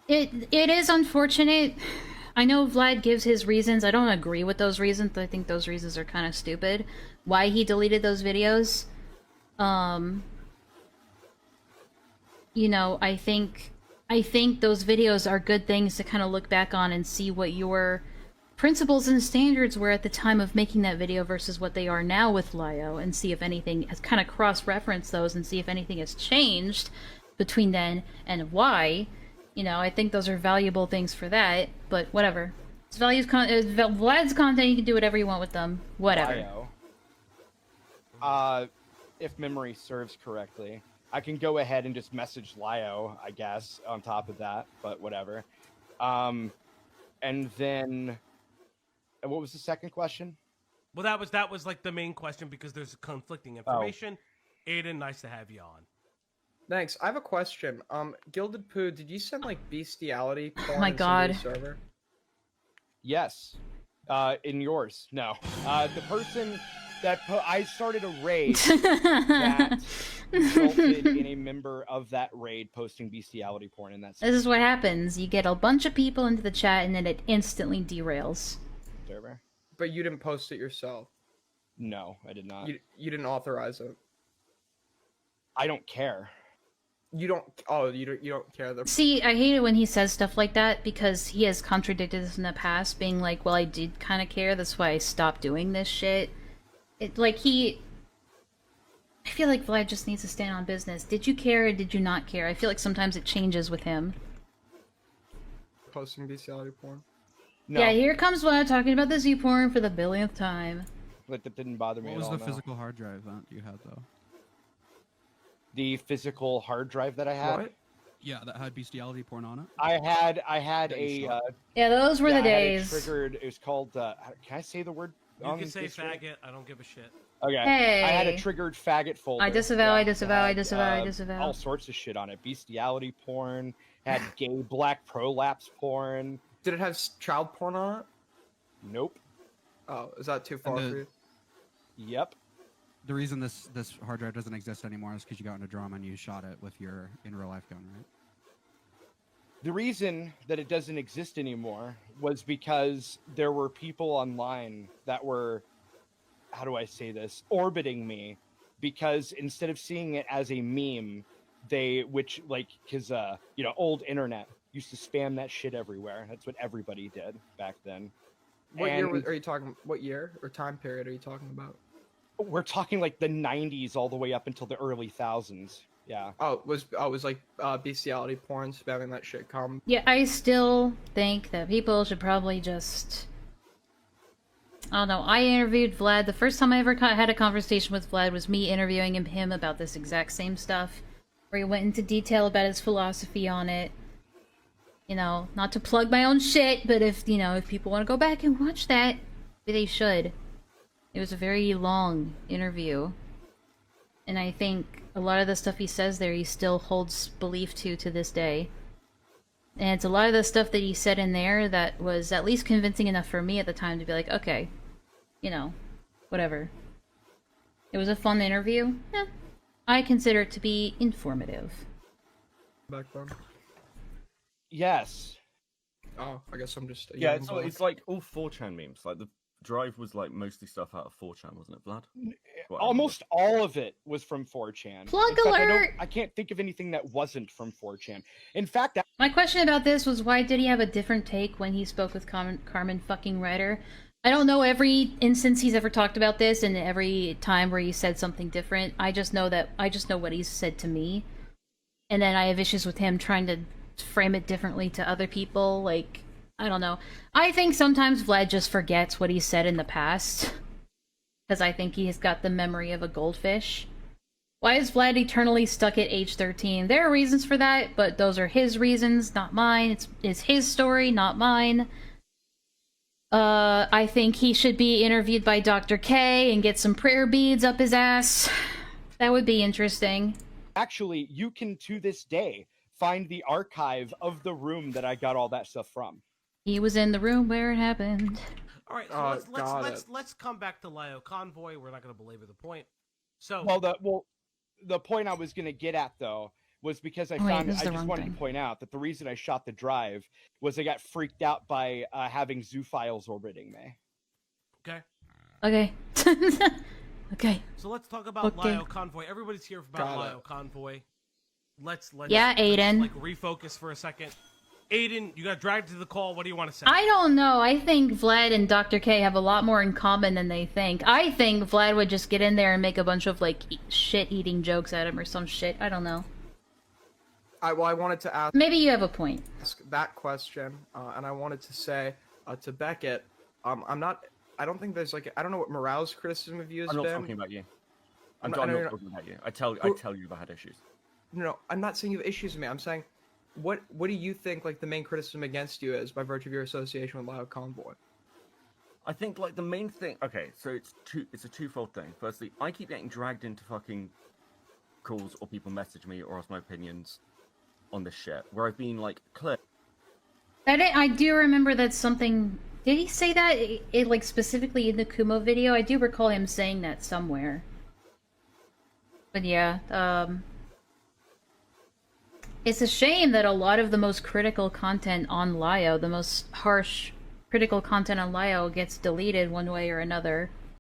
It is unfortunate. I know Vlad gives his reasons. I don't agree with those reasons. I think those reasons are kind of stupid. Why he deleted those videos. Um, you know, I think those videos are good things to kind of look back on and see what your principles and standards were at the time of making that video versus what they are now with Lio, and see if anything has kind of cross-reference those and see if anything has changed between then and why. You know, I think those are valuable things for that, but whatever. It's Vlad's content, you can do whatever you want with them. Whatever. Lio. If memory serves correctly. I can go ahead and just message Lio, I guess, on top of that, but whatever. And then, what was the second question? Well, that was like the main question because there's conflicting information. Aiden, nice to have you on. Thanks. I have a question. Gilded Poo, did you send like bestiality porn my in God. somebody's server? Yes. In yours. No. The person that I started a raid that resulted in a member of that raid posting bestiality porn, and that's This is what happens. You get a bunch of people into the chat and then it instantly derails. server. But you didn't post it yourself. No, I did not. You didn't authorize it. I don't care. You don't. Oh, you don't care. See, I hate it when he says stuff like that because he has contradicted this in the past, being like, well, I did kind of care, that's why I stopped doing this shit. It, like, I feel like Vlad just needs to stand on business. Did you care or did you not care? I feel like sometimes it changes with him. Posting bestiality porn. No. Yeah, here comes Vlad talking about the Z-porn for the billionth time. But that didn't bother me What at was all. the no. physical hard drive that you had, though? The physical hard drive that I had? What? Yeah, that had bestiality porn on it. I had a Yeah, those were the I had it days. triggered. It was called. Can I say the word? You on can say this stream? faggot. I don't give a shit. Okay. Hey. I had a triggered faggot folder. I disavow, I that disavow, I had, disavow, I disavow. All sorts of shit on it. Bestiality porn. Had gay black prolapse porn. Did it have child porn on it? Nope. Oh, is that too far And for you? The Yep. reason this hard drive doesn't exist anymore is because you got into drama and you shot it with your in real life gun, right? The reason that it doesn't exist anymore was because there were people online that were, how do I say this, orbiting me, because instead of seeing it as a meme, because old internet used to spam that shit everywhere. That's what everybody did back then. What year are you talking? What year or time period are you talking about? We're talking like the 90s all the way up until the early thousands. Yeah. Oh, it was like bestiality porn spamming that shit. Yeah, I still think that people should probably just... I don't know, I interviewed Vlad. The first time I ever had a conversation with Vlad was me interviewing him about this exact same stuff, where he went into detail about his philosophy on it. You know, not to plug my own shit, but if people want to go back and watch that, they should. It was a very long interview. And I think a lot of the stuff he says there, he still holds belief to this day. And it's a lot of the stuff that he said in there that was at least convincing enough for me at the time to be like, okay, whatever. It was a fun interview. Yeah. I consider it to be informative. Back then. Yes. Oh, I guess I'm just. Yeah, it's like all 4chan memes. Like the drive was like mostly stuff out of 4chan, wasn't it, Vlad? Almost all of it was from 4chan. Plug In fact, alert! I can't think of anything that wasn't from 4chan. In fact, My question about this was, why did he have a different take when he spoke with Carmen fucking Ryder? I don't know every instance he's ever talked about this and every time where he said something different. I just know what he's said to me. And then I have issues with him trying to frame it differently to other people. Like, I don't know. I think sometimes Vlad just forgets what he said in the past. Because I think he has got the memory of a goldfish. Why is Vlad eternally stuck at age 13? There are reasons for that, but those are his reasons, not mine. It's his story, not mine. I think he should be interviewed by Dr. K and get some prayer beads up his ass. That would be interesting. Actually, you can, to this day, find the archive of the room that I got all that stuff from. He was in the room where it happened. All right, so let's come back to Lio Convoy. We're not going to belabor the point. So The point I was going to get at, though, was because I Oh, wait, found this is I the just wrong wanted thing. to point out that the reason I shot the drive was I got freaked out by having zoophiles orbiting me. Okay. Okay. Okay. So let's talk about Okay. Lio Convoy. Everybody's here about Got it. Lio Convoy. Let's Yeah, Aiden. like refocus for a second. Aiden, you got dragged to the call. What do you want to say? I don't know. I think Vlad and Dr. K have a lot more in common than they think. I think Vlad would just get in there and make a bunch of, like, shit-eating jokes at him or some shit. I don't know. I wanted to ask Maybe you have a point. that question, and I wanted to say to Beckett, I don't think there's like I don't know what Morale's criticism of you has I'm not been. talking about you. I'm I'm not- not no, no, no. talking about you. I tell you I had issues. No, I'm not saying you have issues with me. I'm saying, what do you think like the main criticism against you is by virtue of your association with Lio Convoy? I think like the main thing. Okay, so it's a twofold thing. Firstly, I keep getting dragged into fucking calls or people message me or ask my opinions on this shit where I've been like clear. I do remember that something... Did he say that, like, specifically in the Kumo video? I do recall him saying that somewhere. But yeah, it's a shame that a lot of the most critical content on Lio, the most harsh critical content on Lio, gets deleted one way or another.